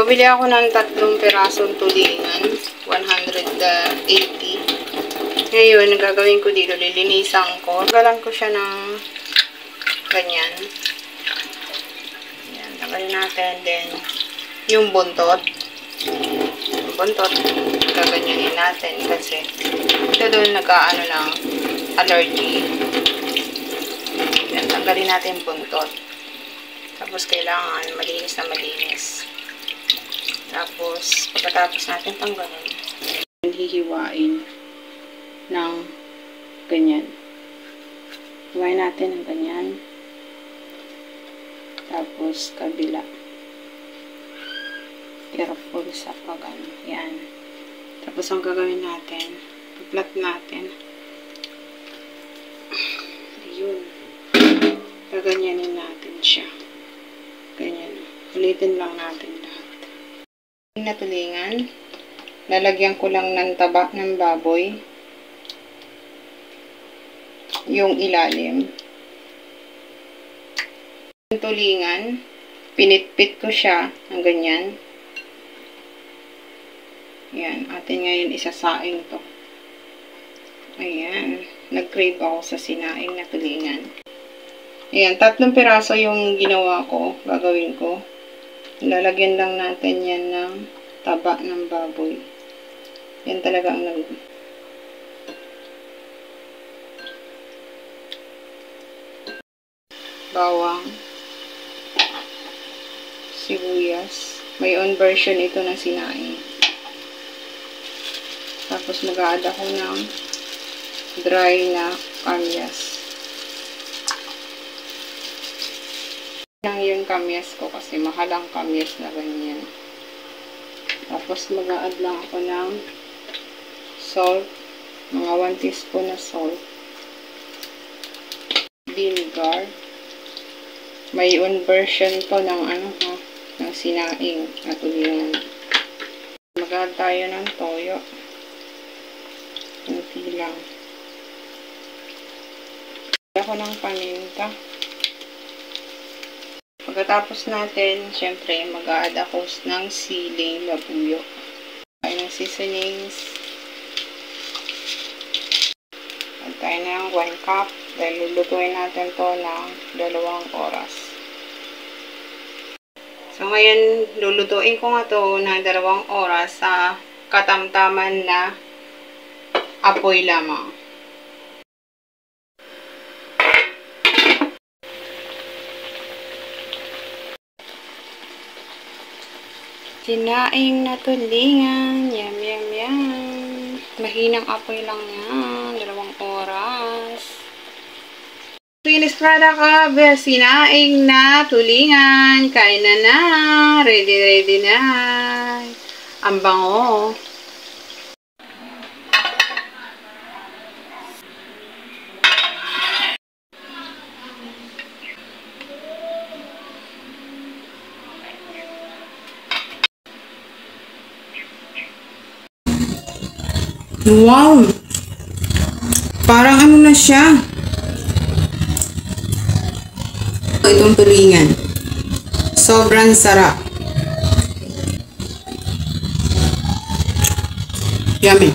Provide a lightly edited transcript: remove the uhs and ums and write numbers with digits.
Bumili ako ng 3 pirasong tulingan, 180. Ngayon, ang gagawin ko dito, lilinisan ko. Galan ko siya ng ganyan. Ayan, tanggalin natin. Then, yung buntot. Yung buntot, gaganyanin natin kasi ito doon nagkaano ng allergy. Ayan, tanggalin natin yung buntot. Tapos, kailangan malinis na malinis. Tapos, pagkatapos natin tanggalin, hihiwain ng ganyan. Hiwain natin ng ganyan. Tapos, kabila. Careful sa pag-ano. Yan. Tapos, ang gagawin natin, pag-flat natin. Ayun. Gaganyanin natin siya. Ganyan. Ulitin lang natin lahat. Na tulingan. Lalagyan ko lang ng taba ng baboy. Yung ilalim. Yung tulingan, pinitpit ko siya ng ganyan. Ayan. Atin ngayon isasaing to. Ayan. Nag-crave ako sa sinaing na tulingan. Ayan. 3 piraso yung ginawa ko. Gagawin ko. Lalagyan lang natin yan ng taba ng baboy. Yan talaga ang bawang, sibuyas. May own version ito ng sinaing. Tapos mag-a-add ako ng dry na kamyas. Lang yung kamyas ko kasi mahal ang kamyas na ganyan. Tapos mag-a-add lang ako ng salt, mga 1 teaspoon na salt, vinegar. May own version to ng ng sinaing na tulingan. Mag-a-add tayo ng toyo. Kunti lang. Ako ng paminta. Pagkatapos natin, syempre, mag-a-add ako ng siling labuyo. Tayo ng seasonings. Add tayo ng 1 cup. Dahil lulutuin natin to ng 2 oras. So, ngayon, lulutuin ko nga to ng 2 oras sa katamtaman na apoy lamang. Sinaing na tulingan. Yum, yum, yum. Mahinang apoy lang yan. 2 oras. Sinisprada ka, sinaing na tulingan. Kain na. Ready, ready na. Ang bango. Wow! Parang ano na siya. Itong tulingan. Sobrang sarap. Yummy.